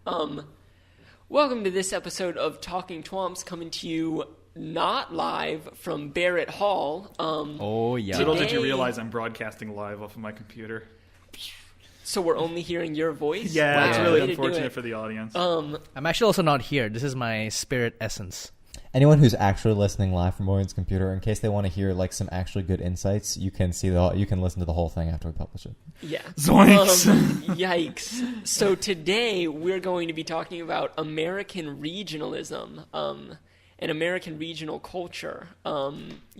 Welcome to this episode of Talking TWAMPs, coming to you not live from Barrett Hall. Oh, yeah. Little did you realize I'm broadcasting live off of my computer. So we're only hearing your voice? Yeah, Wow, it's way really to do unfortunate it. for the audience. I'm actually also not here. This is my spirit essence. Anyone who's actually listening live from Morgan's computer, in case they want to hear like some actually good insights, you can listen to the whole thing after we publish it. Yeah. Zoinks. Yikes. So today we're going to be talking about American regionalism, and American regional culture.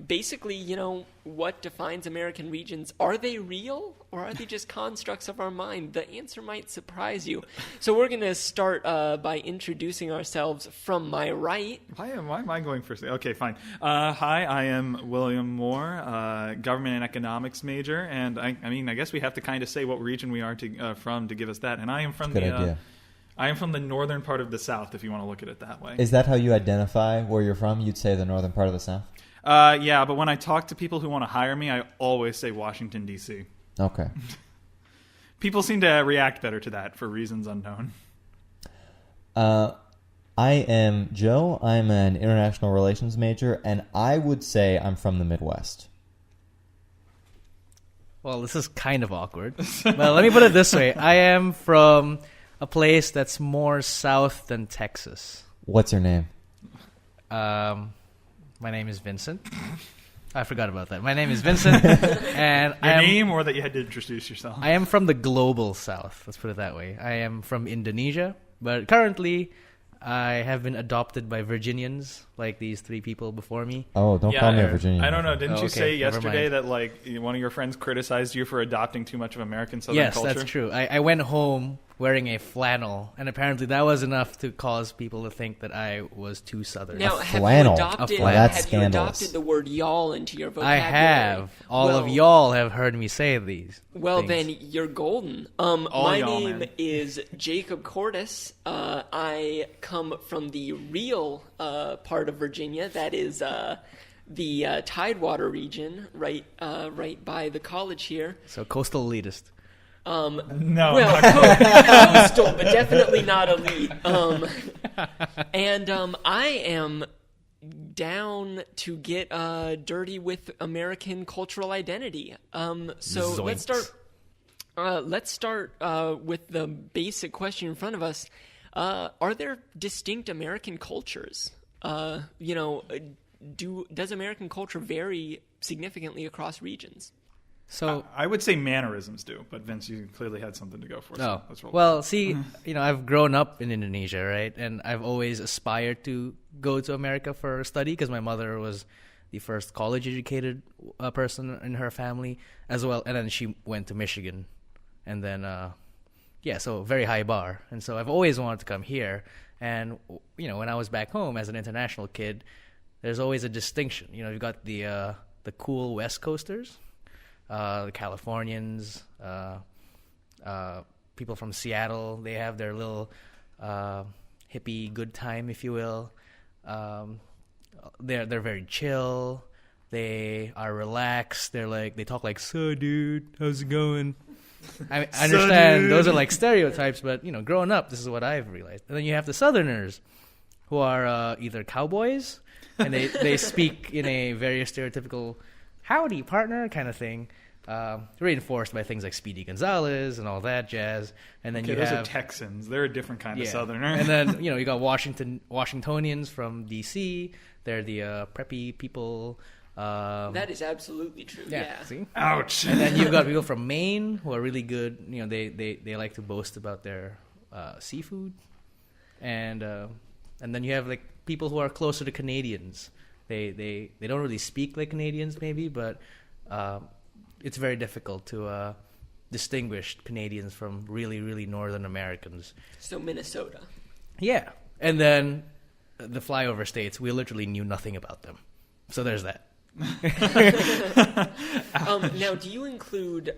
Basically, what defines American regions? Are they real, or are they just constructs of our mind? The answer might surprise you. So we're going to start by introducing ourselves from my right. Why am I going first? Okay, fine. Hi, I am William Moore, government and economics major, and I guess we have to kind of say what region we are from to give us that. And I am from Good idea. I am from the northern part of the South, if you want to look at it that way. Is that how you identify where you're from? You'd say the northern part of the South? Yeah, but when I talk to people who want to hire me, I always say Washington, D.C. Okay. People seem to react better to that for reasons unknown. I am Joe. I'm an international relations major, and I would say I'm from the Midwest. Well, this is kind of awkward. Well, let me put it this way. I am from a place that's more south than Texas. What's your name? My name is Vincent. I forgot about that. My name is Vincent, and Your name, or that you had to introduce yourself? I am from the global south. Let's put it that way. I am from Indonesia, but currently I have been adopted by Virginians, like these three people before me. Oh, don't call me a Virginian. I don't know. Didn't you say never yesterday mind. that like one of your friends criticized you for adopting too much of American Southern culture? Yes, that's true. I went home wearing a flannel, and apparently that was enough to cause people to think that I was too Southern. Now, have flannel. you adopted, Well, that's have you scandalous. adopted the word y'all into your I vocabulary? have. All Well, of y'all have heard me say these. Well, things. then you're golden. My y'all, name man. is Jakob Cordis. I come from the real part of Virginia. That is the Tidewater region, right by the college here. So coastal elitist. No. Well, coastal, but definitely not elite. And I am down to get dirty with American cultural identity. So let's Zoinks. start with the basic question in front of us. Are there distinct American cultures? Does American culture vary significantly across regions? So I would say mannerisms do, but Vince, you clearly had something to go for. So let's roll. well, see, I've grown up in Indonesia, right? And I've always aspired to go to America for study because my mother was the first college-educated person in her family as well. And then she went to Michigan. And then, so very high bar. And so I've always wanted to come here. And, when I was back home as an international kid, there's always a distinction. You've got the cool West Coasters, the Californians, people from Seattle. They have their little hippie good time, if you will. They're very chill. They are relaxed. They talk like, "So, dude, how's it going?" I understand those are like stereotypes, but growing up, this is what I've realized. And then you have the Southerners, who are either cowboys, and they speak in a very stereotypical "howdy, partner" kind of thing, reinforced by things like Speedy Gonzalez and all that jazz. And then those are Texans. They're a different kind of Southerner. And then you got Washingtonians from D.C. They're the preppy people. That is absolutely true. Yeah. See? Ouch. And then you've got people from Maine who are really good. They like to boast about their seafood, and then you have like people who are closer to Canadians. They don't really speak like Canadians, maybe, but it's very difficult to distinguish Canadians from really, really Northern Americans. So Minnesota. Yeah, and then the flyover states, we literally knew nothing about them. So there's that. Now, do you include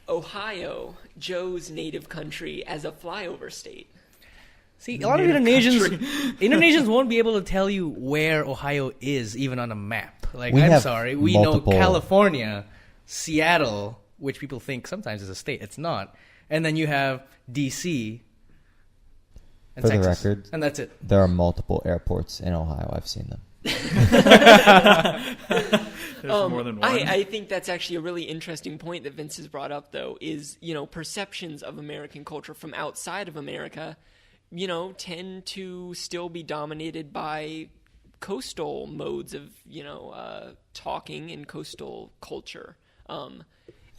Ohio, Joe's native country, as a flyover state? See, a lot of Indonesians won't be able to tell you where Ohio is, even on a map. Like, We I'm have sorry, we multiple- know California, Seattle, which people think sometimes is a state. It's not. And then you have D.C., And For the Texas. record, And that's it. there are multiple airports in Ohio. I've seen them. There's more than one. I think that's actually a really interesting point that Vince has brought up, though, is, perceptions of American culture from outside of America, tend to still be dominated by coastal modes of, talking and coastal culture.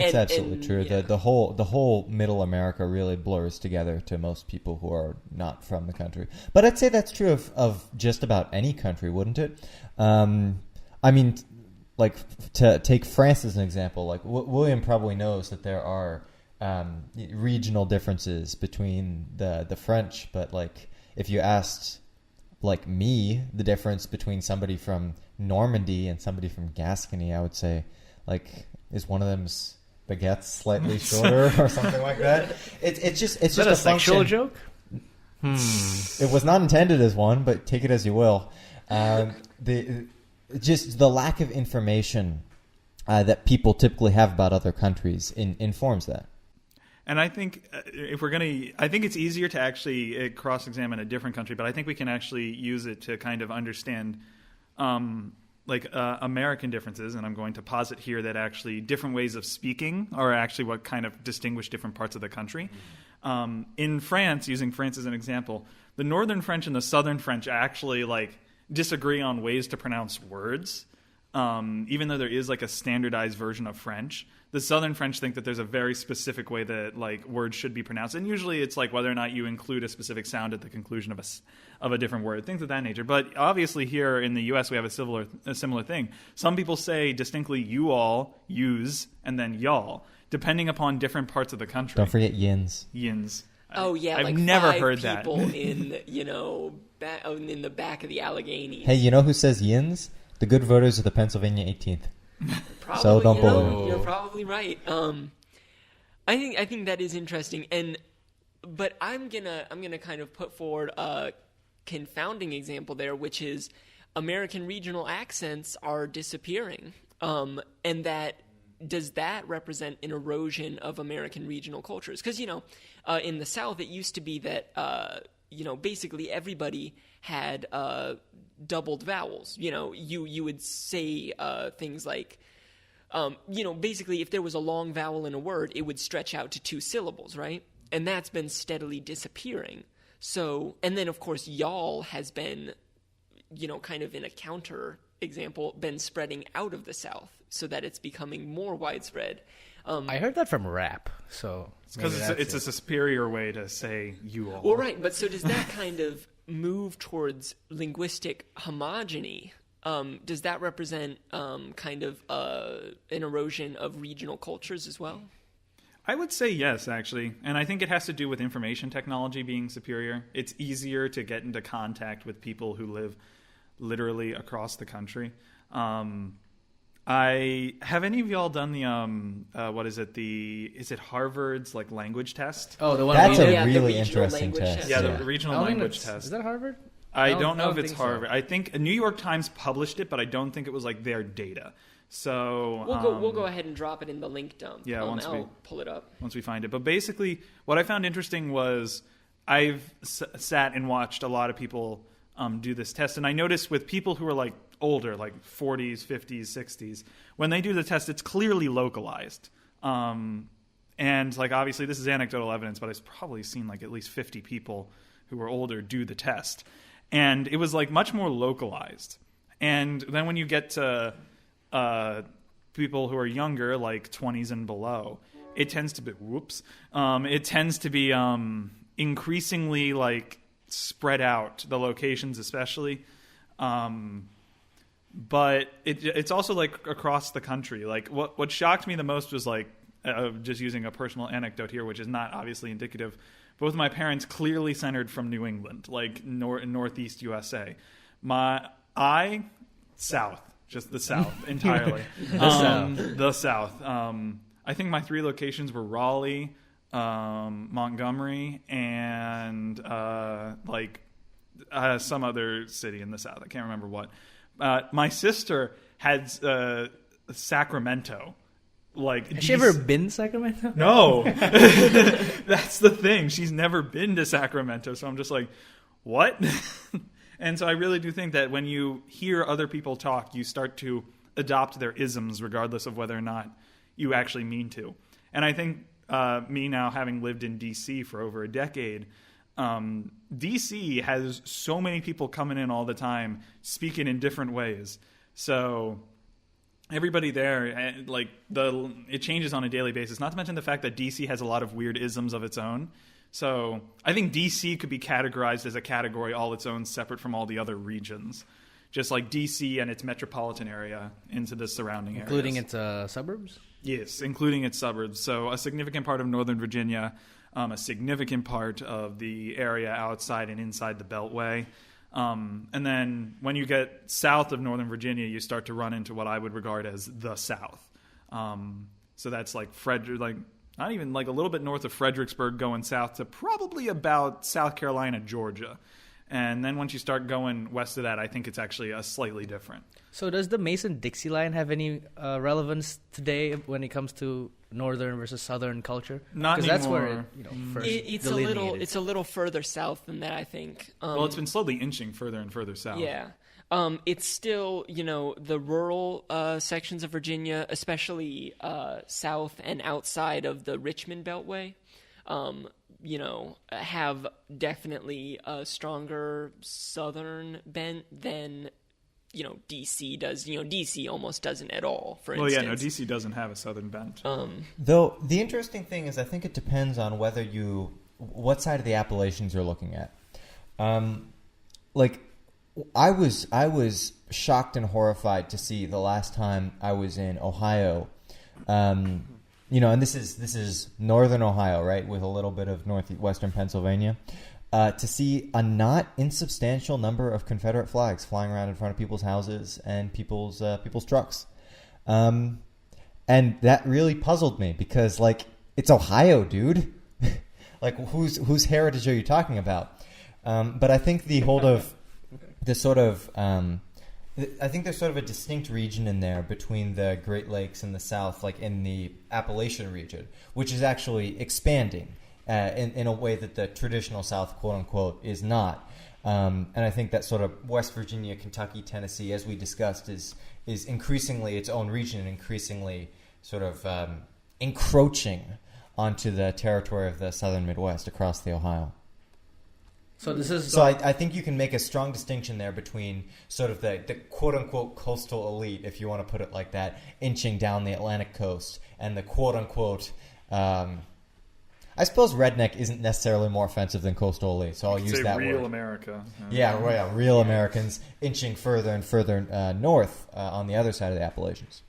It's absolutely true. The whole middle America really blurs together to most people who are not from the country. But I'd say that's true of just about any country, wouldn't it? I mean, like to take France as an example, like William probably knows that there are regional differences between the French. But like if you asked like me the difference between somebody from Normandy and somebody from Gascony, I would say like is one of them's baguettes slightly shorter or something like that. It's just a sexual function. joke? It was not intended as one, but take it as you will. Just the lack of information that people typically have about other countries informs that. And I think I think it's easier to actually cross-examine a different country, but I think we can actually use it to kind of understand American differences, and I'm going to posit here that actually different ways of speaking are actually what kind of distinguish different parts of the country. In France, using France as an example, the Northern French and the Southern French actually disagree on ways to pronounce words. Even though there is a standardized version of French, the Southern French think that there's a very specific way that words should be pronounced, and usually it's whether or not you include a specific sound at the conclusion of a different word, things of that nature. But obviously here in the U.S. we have a similar thing. Some people say distinctly "you all," "yous," and then "y'all," depending upon different parts of the country. Don't forget yins. Yins. Oh yeah, I've never five heard that. people in in the back of the Alleghenies. Hey, you know who says yins? The good voters of the Pennsylvania 18th. Probably, So don't bully them. You're probably right. I think that is interesting, but I'm gonna kind of put forward a confounding example there, which is American regional accents are disappearing, and does that represent an erosion of American regional cultures? Because in the South, it used to be that basically everybody had doubled vowels. You would say things like, basically if there was a long vowel in a word, it would stretch out to 2 syllables, right? And that's been steadily disappearing. So, and then of course, y'all has been, kind of in a counter example, been spreading out of the South so that it's becoming more widespread. I heard that from rap, so Because it's a superior way to say "you all." Well, right, but so does that kind of move towards linguistic homogeny? Does that represent kind of an erosion of regional cultures as well? I would say yes, actually. And I think it has to do with information technology being superior. It's easier to get into contact with people who live literally across the country. Have any of y'all done the is it Harvard's language test? Oh, the one That's we a did? really regional interesting language test. Yeah, Yeah. the regional I don't think language that's- test. Is that Harvard? I don't know if it's think so. Harvard. I think New York Times published it, but I don't think it was their data. So We'll go ahead and drop it in the link dump. Yeah, I'll pull it up. once we find it. But basically, what I found interesting was I've sat and watched a lot of people do this test, and I noticed with people who are older, 40s, 50s, 60s, when they do the test, it's clearly localized. And obviously, this is anecdotal evidence, but I've probably seen at least 50 people who are older do the test, and it was much more localized. And then when you get to people who are younger, 20s and below, it tends to be increasingly spread out, the locations especially. But it's also across the country. What shocked me the most was just using a personal anecdote here, which is not obviously indicative. Both my parents clearly centered from New England, northeast USA. South, just the South entirely. The South. I think my 3 locations were Raleigh, Montgomery, and some other city in the South. I can't remember what. My sister had Sacramento. Has she ever been to Sacramento? No. That's the thing. She's never been to Sacramento. So I'm just what? And so I really do think that when you hear other people talk, you start to adopt their isms regardless of whether or not you actually mean to. And I think me now having lived in D.C. for over a decade, D.C. has so many people coming in all the time speaking in different ways. So everybody there, like it changes on a daily basis, not to mention the fact that D.C. has a lot of weird isms of its own. So I think D.C. could be categorized as a category all its own, separate from all the other regions. Just like D.C. and its metropolitan area into the surrounding areas. Including its suburbs? Yes, including its suburbs. So a significant part of Northern Virginia, a significant part of the area outside and inside the Beltway. And then when you get south of Northern Virginia, you start to run into what I would regard as the South. So that's like not even like a little bit north of Fredericksburg going south to probably about South Carolina, Georgia. And then once you start going west of that, I think it's actually slightly different. So does the Mason-Dixie line have any relevance today when it comes to northern versus southern culture? Not anymore. Because that's where it first it's a little further south than that, I think. Well, it's been slowly inching further and further south. Yeah. It's still, the rural sections of Virginia, especially south and outside of the Richmond Beltway, have definitely a stronger southern bent than, D.C. does. D.C. almost doesn't at all, for instance. Well, yeah, no, D.C. doesn't have a southern bent. Though the interesting thing is I think it depends on what side of the Appalachians you're looking at. I was shocked and horrified to see the last time I was in Ohio, and this is northern Ohio, right, with a little bit of northwestern Pennsylvania, to see a not insubstantial number of Confederate flags flying around in front of people's houses and people's trucks, and that really puzzled me because it's Ohio, dude. Whose heritage are you talking about? But I think I think there's sort of a distinct region in there between the Great Lakes and the South, like in the Appalachian region, which is actually expanding in a way that the traditional South, quote unquote, is not. And I think that sort of West Virginia, Kentucky, Tennessee, as we discussed, is increasingly its own region and increasingly sort of encroaching onto the territory of the Southern Midwest across the Ohio. So I think you can make a strong distinction there between sort of the quote-unquote coastal elite, if you want to put it like that, inching down the Atlantic coast, and the quote-unquote, I suppose redneck isn't necessarily more offensive than coastal elite, so I'll use that word. Real America. Yeah, real Americans inching further and further north on the other side of the Appalachians.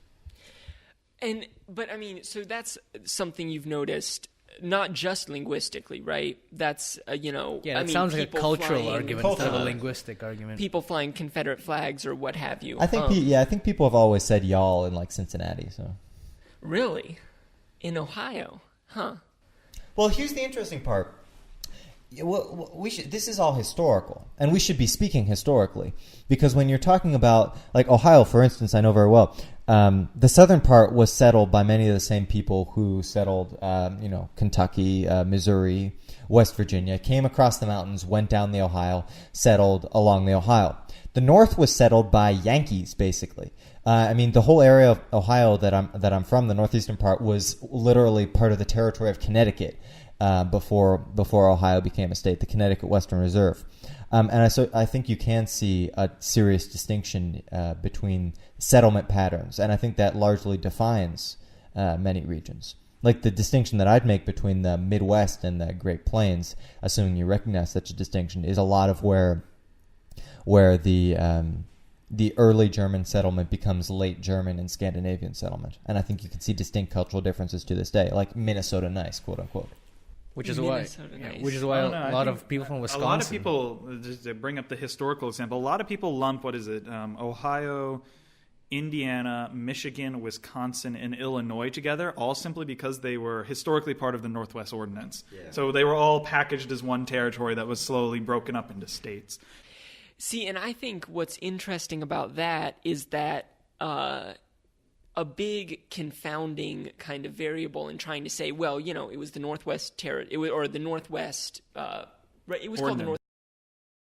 But I mean, so that's something you've noticed. Not just linguistically, right? That's, it sounds like a cultural argument instead of a linguistic argument. People flying Confederate flags or what have you. I think people have always said y'all in Cincinnati. So, really, in Ohio, huh? Well, here's the interesting part. This is all historical, and we should be speaking historically, because when you're talking about Ohio, for instance, I know very well. The southern part was settled by many of the same people who settled, Kentucky, Missouri, West Virginia, came across the mountains, went down the Ohio, settled along the Ohio. The north was settled by Yankees, basically. The whole area of Ohio that I'm from, the northeastern part, was literally part of the territory of Connecticut before Ohio became a state, the Connecticut Western Reserve. I think you can see a serious distinction between settlement patterns, and I think that largely defines many regions. Like the distinction that I'd make between the Midwest and the Great Plains, assuming you recognize such a distinction, is a lot of where the early German settlement becomes late German and Scandinavian settlement, and I think you can see distinct cultural differences to this day, like Minnesota nice, quote unquote. Which is why a lot of people from Wisconsin. A lot of people, just to bring up the historical example, a lot of people lump, Ohio, Indiana, Michigan, Wisconsin, and Illinois together, all simply because they were historically part of the Northwest Ordinance. Yeah. So they were all packaged as one territory that was slowly broken up into states. See, and I think what's interesting about that is that a big confounding kind of variable in trying to say, well, it was the Northwest or the Northwest, right? It was called the Northwest